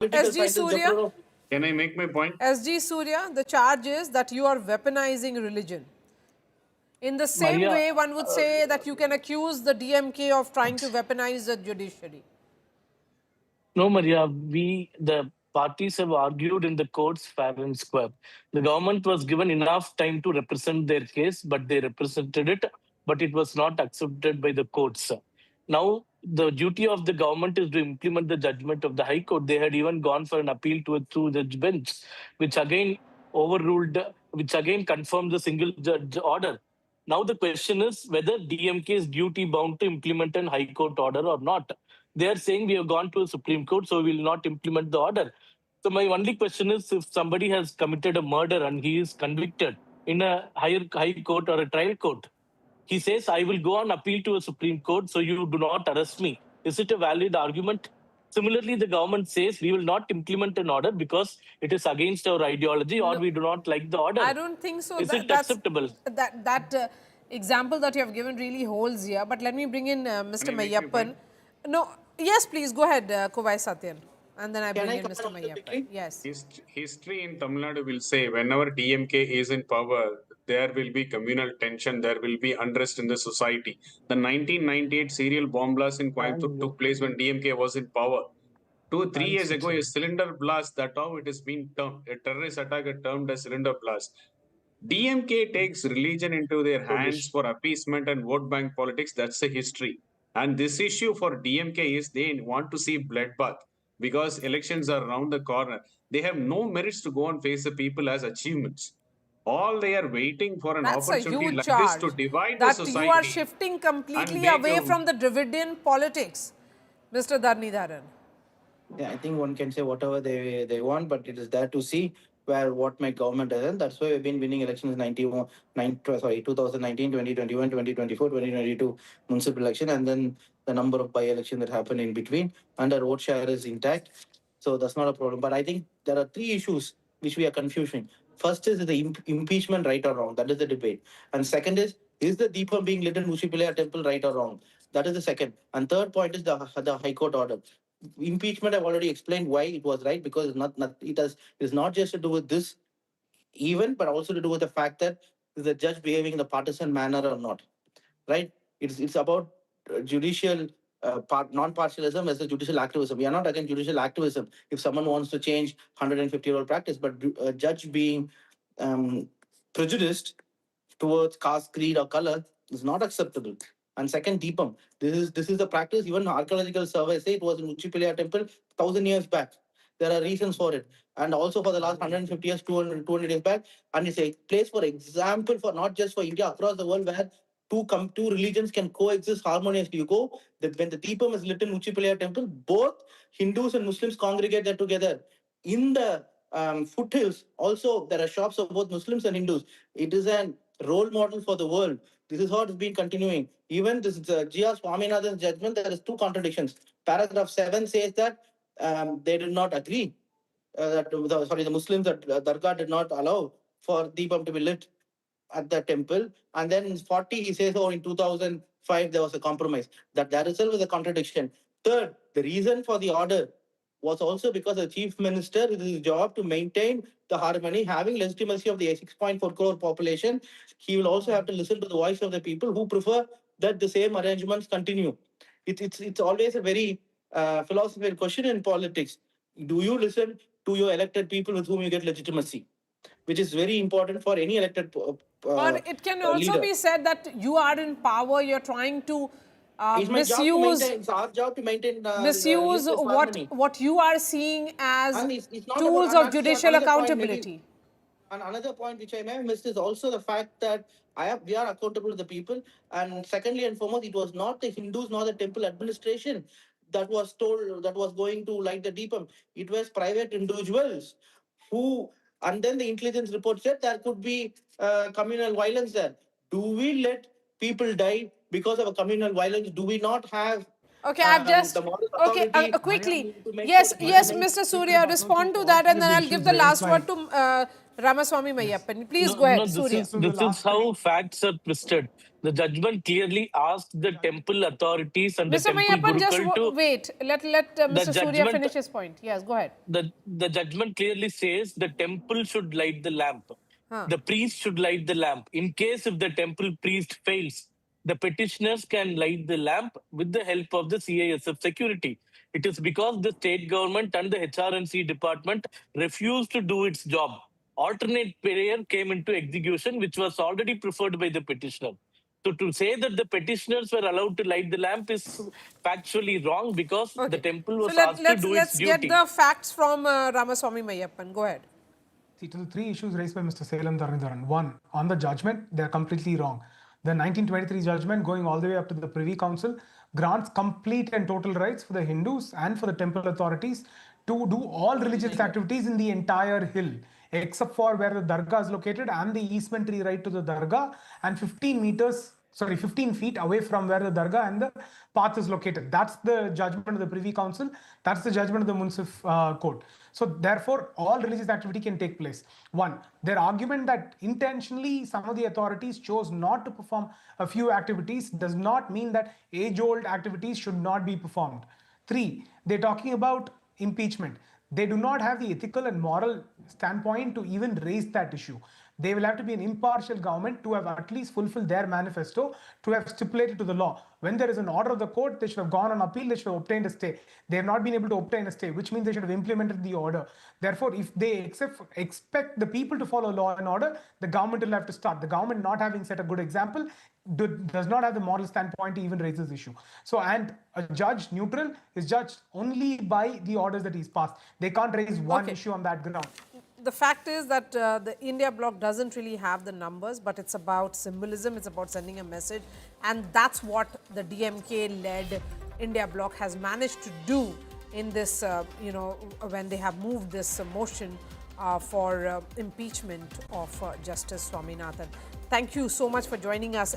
political SG scientists. Suryah, Can I make my point? SG Suryah, the charge is that you are weaponizing religion. In the same Maria, way, one would say that you can accuse the DMK of trying to weaponize the judiciary. no, Maria, the parties have argued in the courts fair and square. The government was given enough time to represent their case, but they represented it, but it was not accepted by the courts. Now, the duty of the government is to implement the judgment of the High Court. They had even gone for an appeal to a two-judge bench, which again overruled, which again confirmed the single judge order. Now the question is whether DMK is duty bound to implement an High Court order or not. They are saying we have gone to a Supreme Court, so we will not implement the order. So my only question is, if somebody has committed a murder and he is convicted in a high court or a trial court, he says, I will go on appeal to a Supreme Court, so you do not arrest me. Is it a valid argument? Similarly, the government says we will not implement an order because it is against our ideology or we do not like the order. I don't think so. Is it acceptable? That example that you have given really holds here. But let me bring in Mr. Mayappan. No, yes, please go ahead, Kovai Sathyan, and then I bring in Mr. Mayappan. Yes. History in Tamil Nadu will say whenever DMK is in power, there will be communal tension, there will be unrest in the society. The 1998 serial bomb blast in Coimbatore took place when DMK was in power. 3 years ago, a cylinder blast, that how it has been termed, a terrorist attack termed as cylinder blast. DMK takes religion into their hands for appeasement and vote bank politics. That's the history. And this issue for DMK is they want to see bloodbath because elections are around the corner. They have no merits to go and face the people as achievements. All they are waiting for an That's a opportunity huge like charge. this to divide that the society. You are shifting completely away from the Dravidian politics, Mr. Dharanidharan. Yeah, I think one can say whatever they want, but it is there to see where what my government has done. That's why we've been winning elections 2019, 2021, 2024, 2022 municipal election, and then the number of by-elections that happened in between, and our vote share is intact. So that's not a problem. But I think there are three issues which we are confusing. First is the impeachment right or wrong. That is the debate. And second is the Deepam being lit in Uchipillaiyar temple right or wrong? That is the second. And third point is the High Court order. Impeachment, I've already explained why it was right, because it is not just to do with this event, but also to do with the fact that is the judge behaving in a partisan manner or not, right? It's about judicial non-partialism as a judicial activism. We are not against judicial activism if someone wants to change 150-year-old practice, but a judge being prejudiced towards caste, creed, or color is not acceptable. And second, Deepam. This is the practice. Even archaeological surveys say it was in Uchipillaiyar temple 1,000 years back. There are reasons for it. And also for the last 150 years, 200 years back. And it's a place for example for not just for India, across the world, where two religions can coexist harmoniously. You go, when the Deepam is lit in Uchipillaiyar temple, both Hindus and Muslims congregate there together. In the foothills, also, there are shops of both Muslims and Hindus. It is a role model for the world. This is how it's been continuing. Even this G.R. Swaminathan's judgment, there is two contradictions. Paragraph 7 says that they did not agree, the Muslims at Dargah did not allow for Deepam to be lit at the temple. And then in 40, he says, in 2005, there was a compromise. That itself is a contradiction. Third, the reason for the order was also because the chief minister, it is his job to maintain the harmony, having legitimacy of the 6.4 crore population. He will also have to listen to the voice of the people who prefer that the same arrangements continue. It's always a very philosophical question in politics. Do you listen to your elected people with whom you get legitimacy? Which is very important for any elected or it can also leader. be said that you are in power, you're trying to misuse. It's our job to maintain misuse what you are seeing as tools of judicial accountability. And another point which I may have missed is also the fact that we are accountable to the people. And secondly and foremost, it was not the Hindus nor the temple administration that was going to light the Deepam. It was private individuals who, and then the intelligence report said there could be communal violence there. Do we let people die because of a communal violence? Do we not have Okay, I've just quickly. Yes, Mr. Suryah, respond to that, and then I'll give the last word to Ramaswamy Mayappan. Please No, go ahead, no, Suryah. this is how facts are twisted. The judgment clearly asked the temple authorities and the Mr. temple Mayappan, just gurukul to wait. Let the Mr. Suryah judgment finish his point. Yes, go ahead. the judgment clearly says the temple should light the lamp. Huh. The priest should light the lamp. In case if the temple priest fails, the petitioners can light the lamp with the help of the CISF security. It is because the state government and the HRNC department refused to do its job. Alternate prayer came into execution, which was already preferred by the petitioner. So to say that the petitioners were allowed to light the lamp is factually wrong because the temple was asked to do its let's get duty. the facts from Ramaswamy Mayappan. Go ahead. See, to the three issues raised by Mr. Salem Dharanidharan. One, on the judgment, they're completely wrong. The 1923 judgment, going all the way up to the Privy Council, grants complete and total rights for the Hindus and for the temple authorities to do all religious activities in the entire hill, except for where the dargah is located and the easementary right to the dargah, and 15 feet away from where the dargah and the path is located. That's the judgment of the Privy Council. That's the judgment of the Municipal Court. So therefore, all religious activity can take place. One, their argument that intentionally some of the authorities chose not to perform a few activities does not mean that age-old activities should not be performed. Three, they're talking about impeachment. They do not have the ethical and moral standpoint to even raise that issue. They will have to be an impartial government to have at least fulfilled their manifesto, to have stipulated to the law. When there is an order of the court, they should have gone on appeal, they should have obtained a stay. They have not been able to obtain a stay, which means they should have implemented the order. Therefore, if they expect the people to follow law and order, the government will have to start. The government not having set a good example does not have the moral standpoint to even raise this issue. So, and a judge neutral is judged only by the orders that he's passed. They can't raise one issue on that ground. The fact is that the India bloc doesn't really have the numbers, but it's about symbolism, it's about sending a message, and that's what the DMK-led India bloc has managed to do in this, when they have moved this motion for impeachment of Justice Swaminathan. Thank you so much for joining us.